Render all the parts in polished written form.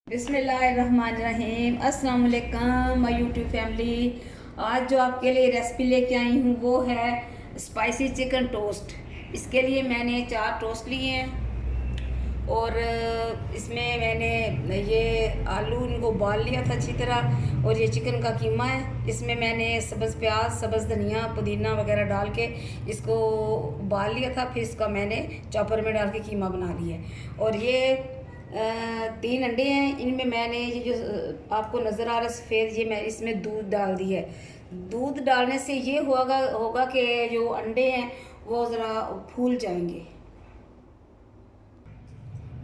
बिस्मिल्लाहिर्रहमानिर्रहीम। अस्सलाम वालेकुम माय यूट्यूब फैमिली। आज जो आपके लिए रेसिपी लेके आई हूँ वो है स्पाइसी चिकन टोस्ट। इसके लिए मैंने 4 टोस्ट लिए हैं और इसमें मैंने ये आलू इनको उबाल लिया था अच्छी तरह, और ये चिकन का कीमा है। इसमें मैंने सब्ज़ प्याज, सब्ज़ धनिया, पुदीना वगैरह डाल के इसको उबाल लिया था। फिर इसका मैंने चॉपर में डाल के कीमा बना लिया। और ये 3 अंडे हैं। इनमें मैंने ये जो आपको नज़र आ रहा है सफ़ेद, ये मैं इसमें दूध डाल दिया है। दूध डालने से ये होगा कि जो अंडे हैं वो ज़रा फूल जाएंगे।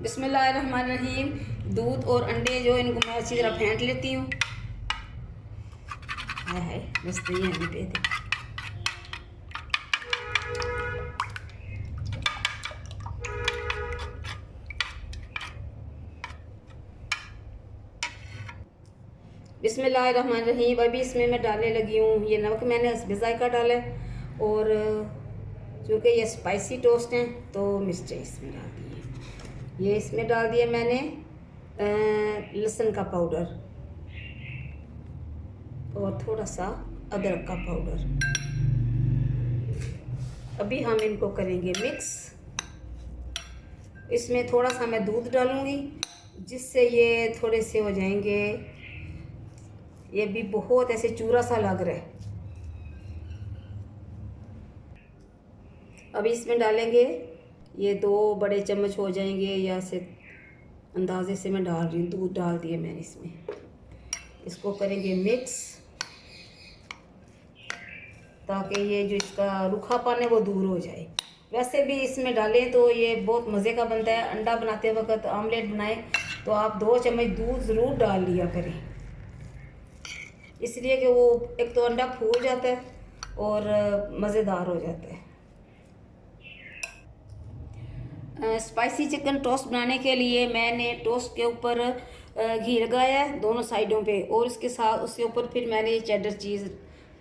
बिस्मिल्लाहिर्रहमानिर्रहीम। दूध और अंडे जो इनको मैं अच्छी तरह फेंट लेती हूँ। है बस तो ये अभी पे दे। बिस्मिल्लाहिर्रहमानिर्रहीम। अभी इसमें मैं डालने लगी हूँ ये नमक, मैंने हस्बे जायका डाला है। और चूँकि ये स्पाइसी टोस्ट हैं तो मिर्चें इसमें डाल दी। ये इसमें डाल दिया मैंने लहसुन का पाउडर और थोड़ा सा अदरक का पाउडर। अभी हम इनको करेंगे मिक्स। इसमें थोड़ा सा मैं दूध डालूँगी जिससे ये थोड़े से हो जाएंगे। ये भी बहुत ऐसे चूरा सा लग रहा है। अभी इसमें डालेंगे ये 2 बड़े चम्मच हो जाएंगे, या से अंदाजे से मैं डाल रही हूँ। दूध डाल दिए मैंने इसमें। इसको करेंगे मिक्स ताकि ये जो इसका रूखापन है वो दूर हो जाए। वैसे भी इसमें डालें तो ये बहुत मज़े का बनता है। अंडा बनाते वक्त, आमलेट बनाए तो आप 2 चम्मच दूध ज़रूर डाल लिया करें, इसलिए कि वो एक तो अंडा फूल जाता है और मज़ेदार हो जाता है। स्पाइसी चिकन टोस्ट बनाने के लिए मैंने टोस्ट के ऊपर घी लगाया है दोनों साइडों पे, और उसके साथ उसके ऊपर फिर मैंने चेडर चीज़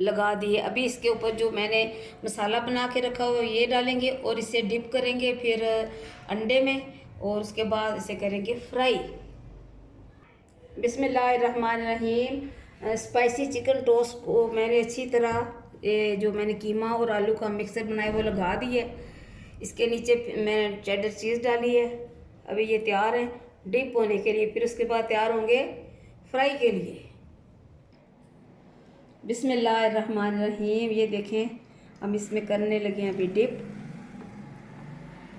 लगा दी है। अभी इसके ऊपर जो मैंने मसाला बना के रखा हुआ है ये डालेंगे और इसे डिप करेंगे फिर अंडे में, और उसके बाद इसे करेंगे फ्राई। बिस्मिल्लाहिर्रहमानिर्रहीम। स्पाइसी चिकन टोस्ट को मैंने अच्छी तरह ये जो मैंने कीमा और आलू का मिक्सर बनाया वो लगा दिया है। इसके नीचे मैंने चेडर चीज़ डाली है। अभी ये तैयार है डिप होने के लिए, फिर उसके बाद तैयार होंगे फ्राई के लिए। बिस्मिल्लाहिर्रहमानिर्रहीम। ये देखें हम इसमें करने लगे हैं अभी डिप।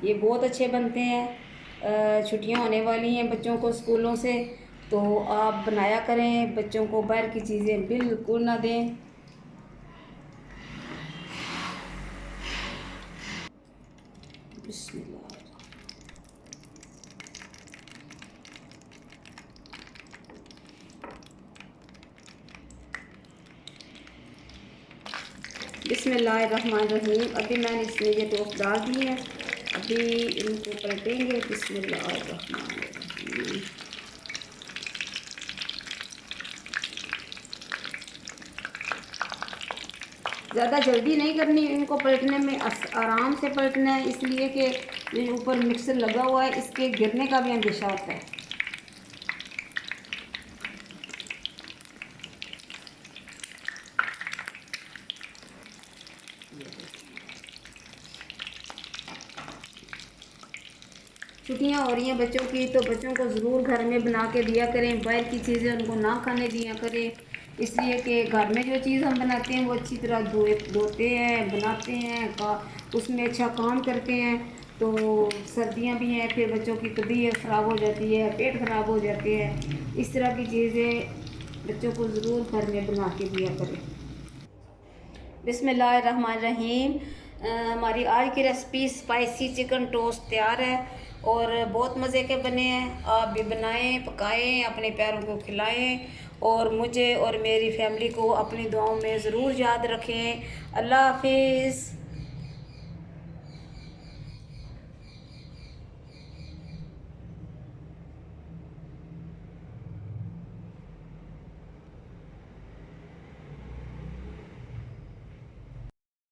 ये बहुत अच्छे बनते हैं। छुट्टियां होने वाली हैं बच्चों को स्कूलों से, तो आप बनाया करें। बच्चों को बाहर की चीज़ें बिल्कुल ना दें। बिस्मिल्लाह। बिस्मिल्लाहिर्रहमानिर्रहीम। अभी मैंने इसमें ये टोस्ट डाल दी है। अभी इनको पलटेंगे। बिस्मिल्लाहिर्रहमानिर्रहीम। ज़्यादा जल्दी नहीं करनी इनको पलटने में, आराम से पलटना है, इसलिए कि ये ऊपर मिक्सर लगा हुआ है, इसके गिरने का भी अंदेशा होता है। छुट्टियां हो रही हैं बच्चों की, तो बच्चों को ज़रूर घर में बना के दिया करें। बाहर की चीज़ें उनको ना खाने दिया करें, इसलिए कि घर में जो चीज़ हम बनाते हैं वो अच्छी तरह धोते हैं, बनाते हैं, उसमें अच्छा काम करते हैं। तो सर्दियां भी हैं, फिर बच्चों की तबीयत ख़राब हो जाती है, पेट ख़राब हो जाते हैं। इस तरह की चीज़ें बच्चों को ज़रूर घर में बना के दिया करें। बिस्मिल्लाहिर्रहमानिर्रहीम। हमारी आज की रेसिपी स्पाइसी चिकन टोस्ट तैयार है और बहुत मज़े के बने हैं। आप भी बनाएं, पकाएं, अपने प्यारों को खिलाएं, और मुझे और मेरी फैमिली को अपनी दुआओं में ज़रूर याद रखें। अल्लाह हाफिज़।